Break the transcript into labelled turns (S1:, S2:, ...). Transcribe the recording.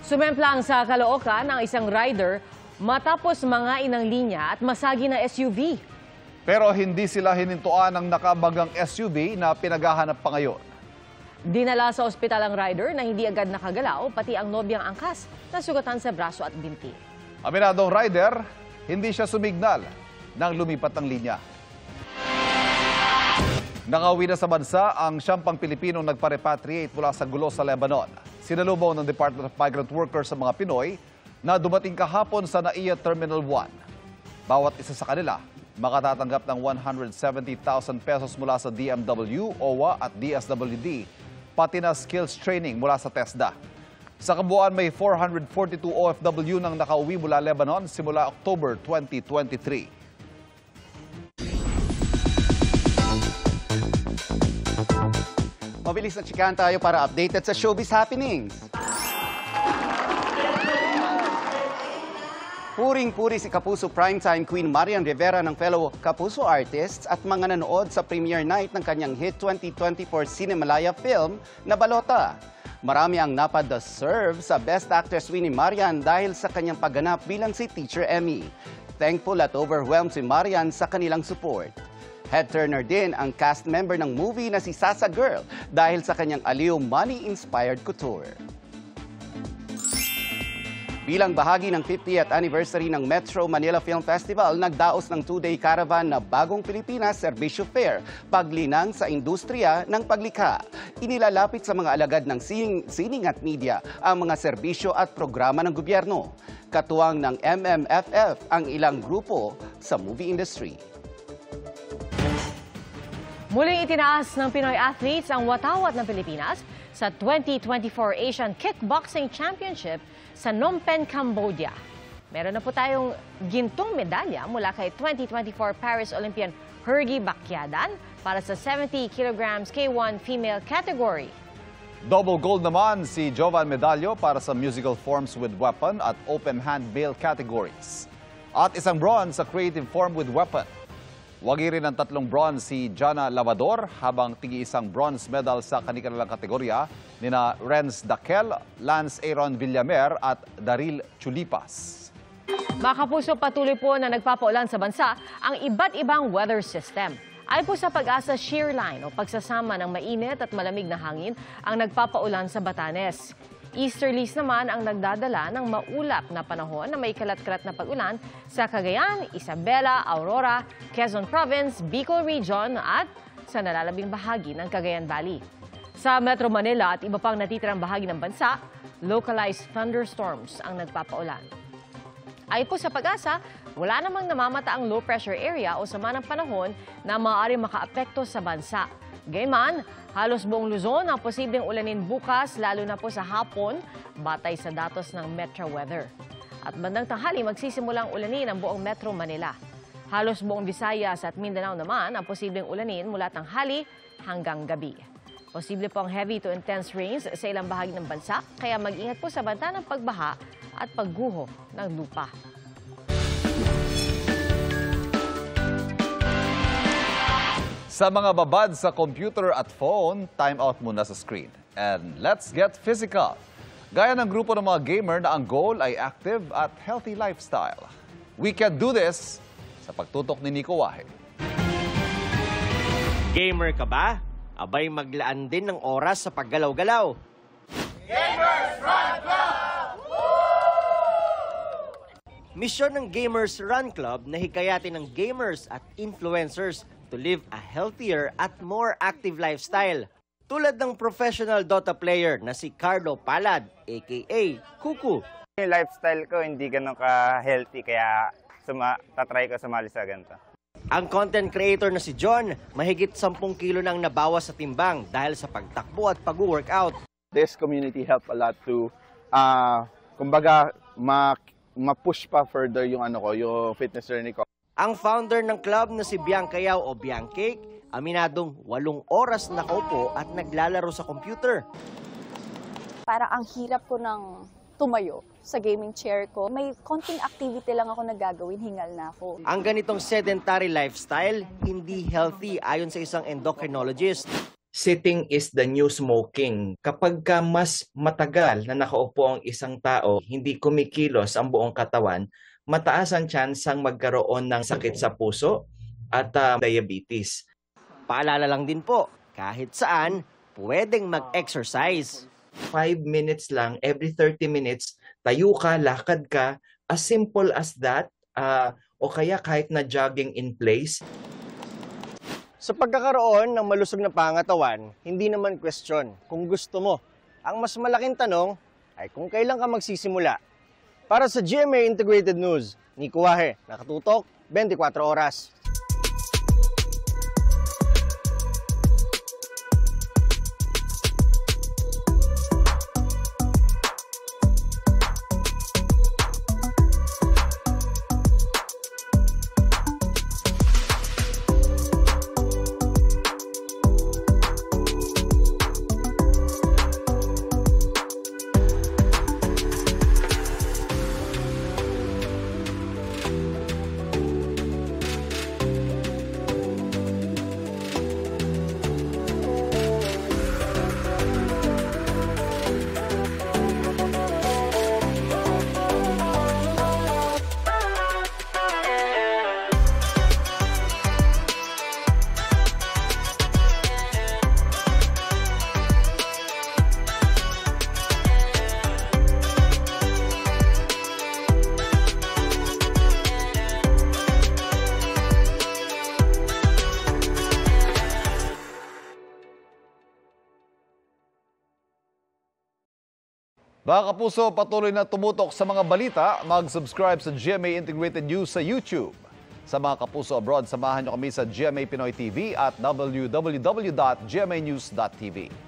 S1: Sumemplang sa Caloocan ang isang rider matapos mangain ng linya at masagi ng SUV.
S2: Pero hindi sila hinintuan ng nakabagang SUV na pinaghahanap pa ngayon.
S1: Dinala sa ospital ang rider na hindi agad nakagalaw, pati ang nobyang angkas na sugatan sa braso at binti.
S2: Aminadong rider, hindi siya sumignal nang lumipat ng linya. Nakauwi na sa bansa ang siyam Pilipinong nagpa-repatriate mula sa gulo sa Lebanon. Sinalubong ng Department of Migrant Workers sa mga Pinoy na dumating kahapon sa NAIA Terminal 1. Bawat isa sa kanila makatatanggap ng 170,000 pesos mula sa DMW, OWA at DSWD, pati na skills training mula sa TESDA. Sa kabuuan may 442 OFW nang nakauwi mula Lebanon simula October 2023.
S3: Mabilis na chikahan tayo para updated sa showbiz happenings. Puring-puri si Kapuso Primetime Queen Marian Rivera ng fellow Kapuso artists at mga nanood sa premiere night ng kanyang hit 2024 Cinemalaya film na Balota. Marami ang napadeserve sa Best Actress Winnie Marian dahil sa kanyang pagganap bilang si Teacher Emmy. Thankful at overwhelmed si Marian sa kanilang support. Head-turner din ang cast member ng movie na si Sasa Girl dahil sa kanyang aliw money-inspired couture. Bilang bahagi ng 50th anniversary ng Metro Manila Film Festival, nagdaos ng 2-day caravan na Bagong Pilipinas Serbisyo Fair, paglinang sa industriya ng paglikha. Inilalapit sa mga alagad ng sining at media ang mga serbisyo at programa ng gobyerno. Katuwang ng MMFF ang ilang grupo sa movie industry.
S1: Muling itinaas ng Pinoy athletes ang watawat ng Pilipinas sa 2024 Asian Kickboxing Championship sa Phnom Penh, Cambodia. Meron na po tayong gintong medalya mula kay 2024 Paris Olympian Hergy Bacquiadan para sa 70 kilograms K1 female category.
S2: Double gold naman si Jovan Medallo para sa musical forms with weapon at open hand male categories. At isang bronze sa creative form with weapon. Wagi rin ng 3 bronze si Jana Lavador habang tigi-isang bronze medal sa kanilang kategorya nina Renz Daquel, Lance Aaron Villamer at Daryl Chulipas.
S1: Mga kapuso, patuloy po na nagpapaulan sa bansa ang iba't ibang weather system. Ay po sa Pag-asa shear line o pagsasama ng mainit at malamig na hangin ang nagpapaulan sa Batanes. Easterlies naman ang nagdadala ng maulap na panahon na may kalat-kalat na pag-ulan sa Cagayan, Isabela, Aurora, Quezon Province, Bicol Region at sa nalalabing bahagi ng Cagayan Valley. Sa Metro Manila at iba pang natitirang bahagi ng bansa, localized thunderstorms ang nagpapaulan. Ay po sa Pag-asa, wala namang namamata ang low pressure area o sama ng panahon na maaaring makaapekto sa bansa. Gayman, halos buong Luzon ang posibleng ulanin bukas, lalo na po sa hapon, batay sa datos ng Metro Weather. At bandang tanghali, magsisimulang ulanin ang buong Metro Manila. Halos buong Visayas at Mindanao naman ang posibleng ulanin mula tanghali hanggang gabi. Posible po ang heavy to intense rains sa ilang bahagi ng bansa, kaya mag-ingat po sa banta ng pagbaha at pagguho ng lupa.
S2: Sa mga babad sa computer at phone, time out muna sa screen. And let's get physical. Gaya ng grupo ng mga gamer na ang goal ay active at healthy lifestyle. We can do this sa pagtutok ni Nico Wahe.
S4: Gamer ka ba? Abay maglaan din ng oras sa paggalaw-galaw. Gamers Run Club! Misyon ng Gamers Run Club na hikayatin ng gamers at influencers to live a healthier at more active lifestyle. Tulad ng professional Dota player na si Carlo Palad, aka Kuku.
S5: Yung lifestyle ko hindi ganun ka-healthy kaya tatry ko sumali sa ganito.
S4: Ang content creator na si John, mahigit 10 kilo nang nabawas sa timbang dahil sa pagtakbo at pag-workout.
S6: This community helped a lot to, kumbaga, ma-push pa further yung yung fitness journey ko.
S4: Ang founder ng club na si Bianca Yao o Biancake, aminadong 8 oras nakaupo at naglalaro sa computer.
S7: Parang ang hirap ko ng tumayo sa gaming chair ko. May konting activity lang ako nagagawin, hingal na ako.
S4: Ang ganitong sedentary lifestyle, hindi healthy ayon sa isang endocrinologist.
S8: sitting is the new smoking. Kapag ka mas matagal na nakaupo ang isang tao, hindi kumikilos ang buong katawan, mataas ang tsansang magkaroon ng sakit sa puso at diabetes.
S4: Paalala lang din po, kahit saan, pwedeng mag-exercise.
S8: 5 minutes lang, every 30 minutes, tayo ka, lakad ka, as simple as that, o kaya kahit na jogging in place.
S4: Sa pagkakaroon ng malusog na pangatawan, hindi naman question kung gusto mo. Ang mas malaking tanong ay kung kailan ka magsisimula. Para sa GMA Integrated News, Nico Wahe, nakatutok, 24 oras.
S2: Mga kapuso, patuloy na tumutok sa mga balita. Mag-subscribe sa GMA Integrated News sa YouTube. Sa mga kapuso abroad, samahan nyo kami sa GMA Pinoy TV at www.gmanews.tv.